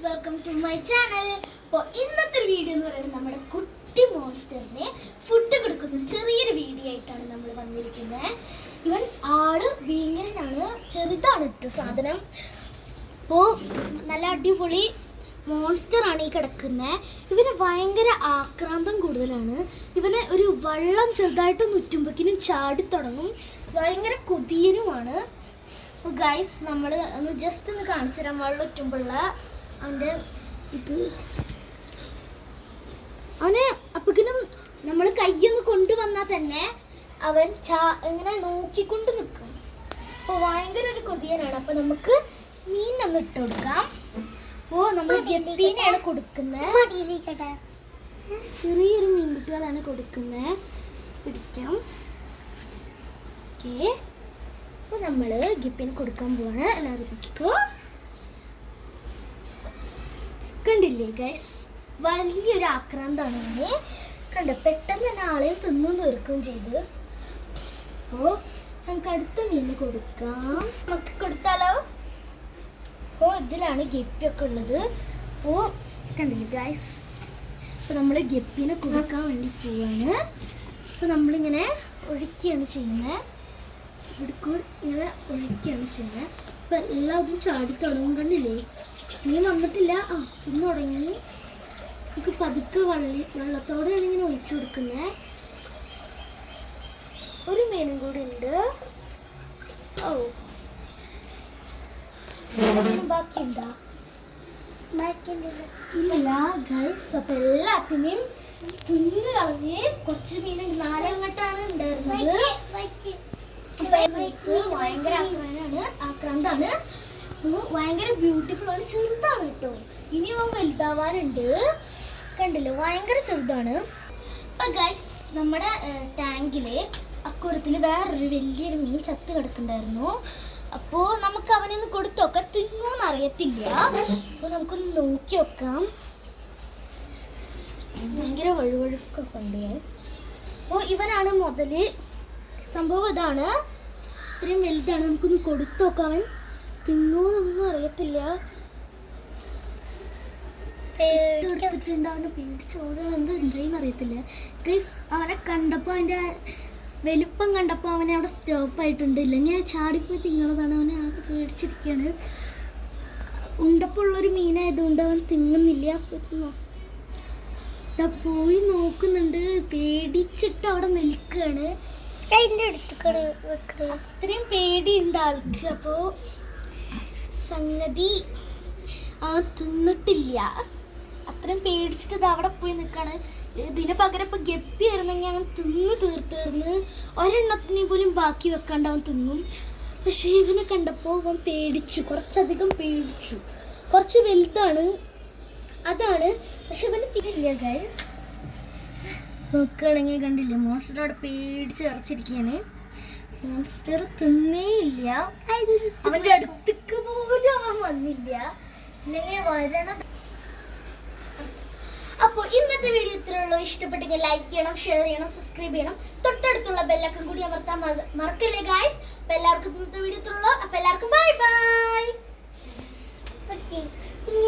Welcome to my channel. അപ്പോൾ ഇന്നത്തെ video എന്ന് പറയുന്നത് നമ്മുടെ കുട്ടി മോൺസ്റ്ററിനെ ഫുഡ് കൊടുക്കുന്ന ചെറിയൊരു വീഡിയോ ആയിട്ടാണ് നമ്മൾ വന്നിരിക്കുന്നത്. ഇവൻ ആള് ഭീകരനാണ്, ചെറുതാണ് ഇട്ടു സാധനം. അപ്പോൾ നല്ല അടിപൊളി മോൺസ്റ്റർ ആണ് ഈ കിടക്കുന്നത്. ഇവന് ഭയങ്കര ആക്രാന്തം കൂടുതലാണ്. ഇവന് ഒരു വെള്ളം ചെറുതായിട്ടൊന്ന് ഉറ്റുമ്പോഴേക്കിനും ചാടി തുടങ്ങും. ഭയങ്കര കൊതിയനുമാണ്. അപ്പോൾ ഗൈസ് നമ്മൾ ഒന്ന് ജസ്റ്റ് ഒന്ന് കാണിച്ചു തരാം. വെള്ളം ഉറ്റുമ്പോഴുള്ള അവൻ്റെ ഇത് അവന് അപ്പോഴേക്കിനും നമ്മൾ കയ്യൊന്ന് കൊണ്ടുവന്നാൽ തന്നെ അവൻ ഇങ്ങനെ നോക്കിക്കൊണ്ട് നിൽക്കും. അപ്പോൾ ഭയങ്കര ഒരു കൊതിയനാണ്. അപ്പോൾ നമുക്ക് മീൻ ഒന്ന് ഇട്ട് കൊടുക്കാം. അപ്പോൾ നമ്മൾ ഗപ്പീനെയാണ് കൊടുക്കുന്നത്. ചെറിയൊരു മീൻകുട്ടികളാണ് കൊടുക്കുന്നത്. പിടിക്കാം. ഓക്കെ, അപ്പോൾ നമ്മൾ ഗപ്പീനെ കൊടുക്കാൻ പോവാണ്. എല്ലാവരും നോക്കിക്കോ. കണ്ടില്ലേ ഗൈസ്, വലിയൊരു ആക്രാന്താണ് അവന്. കണ്ട പെട്ടെന്ന് തന്നെ ആളെ തിന്നു തീർക്കുകയും ചെയ്ത്. അപ്പോൾ നമുക്ക് അടുത്ത മീൻ കൊടുക്കാം. നമുക്ക് കൊടുത്താലോ? അപ്പോൾ ഇതിലാണ് ഗപ്പിയൊക്കെ ഉള്ളത്. അപ്പോൾ കണ്ടില്ലേ ഗൈസ്, അപ്പോൾ നമ്മൾ ഗപ്പീനെ കൊടുക്കാൻ വേണ്ടി പോവാണ്. അപ്പോൾ നമ്മളിങ്ങനെ ഒഴിക്കുകയാണ് ചെയ്യുന്നത്. ഇങ്ങനെ ഒഴിക്കുകയാണ് ചെയ്യുന്നത്. അപ്പോൾ എല്ലാവരും ചാടി തുടങ്ങും. കണ്ടില്ലേ, മീൻ വന്നിട്ടില്ല. തിന്നു തുടങ്ങി. നമുക്ക് പതുക്കെ വെള്ളത്തോടെയാണ് ഇങ്ങനെ ഒഴിച്ചു കൊടുക്കുന്നത്. ഒരു മീനും കൂടി ഉണ്ട്. ബാക്കിയുണ്ടോ? ഇല്ല ഗൈസ്. അപ്പൊ എല്ലാത്തിനെയും തിന്നു കളഞ്ഞ് കുറച്ച് മീൻ നാലങ്ങട്ടാണ് ഉണ്ടായിരുന്നത്. ഭയങ്കര ആക്രാന്താണ്. ഭയങ്കര ബ്യൂട്ടിഫുൾ ആണ്. ചെറുതാണ് കേട്ടോ, ഇനി അവൻ വലുതാവാനുണ്ട്. കണ്ടില്ലേ, ഭയങ്കര ചെറുതാണ്. അപ്പം ഗൈസ്, നമ്മുടെ ടാങ്കില് അക്കുറത്തിൽ വേറൊരു വലിയൊരു മീൻ ചത്ത് കിടക്കുന്നുണ്ടായിരുന്നു. അപ്പോൾ നമുക്ക് അവനൊന്ന് കൊടുത്തു നോക്കാം. തിന്നോന്ന് അറിയത്തില്ല. അപ്പോൾ നമുക്കൊന്ന് നോക്കി നോക്കാം. ഭയങ്കര വഴുവഴുക്കൊക്കെ ഉണ്ട് ഗൈസ്. അപ്പോൾ ഇവനാണ് മുതല്. സംഭവം ഇതാണ്, ഇത്രയും വലുതാണ്. നമുക്കൊന്ന് കൊടുത്തു നോക്കാം. അവൻ തിന്നോന്നൊന്നും അറിയത്തില്ല. എടുത്തിട്ടുണ്ട്. അവനെ പേടിച്ചോടാൻ എന്താ ഉണ്ടായിന്ന് അറിയത്തില്ല ഗൈസ്. അവനെ കണ്ടപ്പോൾ അവൻ്റെ വലിപ്പം കണ്ടപ്പോൾ അവനെ അവിടെ സ്റ്റോപ്പ് ആയിട്ടുണ്ട്. ഇല്ലെങ്കിൽ ചാടിപ്പോയി തിന്നണതാണ്. അവനെ ആകെ പേടിച്ചിരിക്കുകയാണ്. ഉണ്ടപ്പുള്ളൊരു മീനായതുകൊണ്ട് അവൻ തിന്നുന്നില്ല. പോയി നോക്കുന്നുണ്ട്, പേടിച്ചിട്ട് അവിടെ നിൽക്കുകയാണ്. അത്രയും പേടിയുണ്ട് ആൾക്ക്. അപ്പോൾ സംഗതി തിന്നിട്ടില്ല. അത്രയും പേടിച്ചിട്ട് ഇത് അവിടെ പോയി നിൽക്കുകയാണ്. ഇതിന് പകരം ഇപ്പോൾ ഗപ്പി ആയിരുന്നെങ്കിൽ അവൻ തിന്ന് തീർത്തിരുന്ന് ഒരെണ്ണത്തിനെ പോലും ബാക്കി വെക്കാണ്ട് അവൻ തിന്നും. പക്ഷേ ഇവനെ കണ്ടപ്പോൾ അവൻ പേടിച്ചു, കുറച്ചധികം പേടിച്ചു. കുറച്ച് വലുതാണ് അതാണ്, പക്ഷെ ഇവന് തിന്നില്ല ഗൈസ്. നോക്കുകയാണെങ്കിൽ കണ്ടില്ലേ, മോൺസ്റ്റർ അവിടെ പേടിച്ച് വിറച്ചിരിക്കുകയാണ്. മോൺസ്റ്റർ തിന്നേ ഇല്ല. അവൻ്റെ അടുത്തേക്ക് പോലും അവൻ വന്നില്ല. ഇല്ലെങ്കിൽ വരണം. അപ്പോൾ ഇന്നത്തെ വീഡിയോ ഇത്രയുള്ളൂ. ഇഷ്ടപ്പെട്ടെങ്കിൽ ലൈക്ക് ചെയ്യണം, ഷെയർ ചെയ്യണം, സബ്സ്ക്രൈബ് ചെയ്യണം. തൊട്ടടുത്തുള്ള ബെല്ലൈക്കൺ കൂടി അമർത്താൻ മറക്കല്ലേ ഗൈസ്. അപ്പോൾ എല്ലാവർക്കും ഇന്നത്തെ വീഡിയോ ഇത്രയുള്ളൂ. അപ്പോൾ എല്ലാവർക്കും ബൈ ബൈ.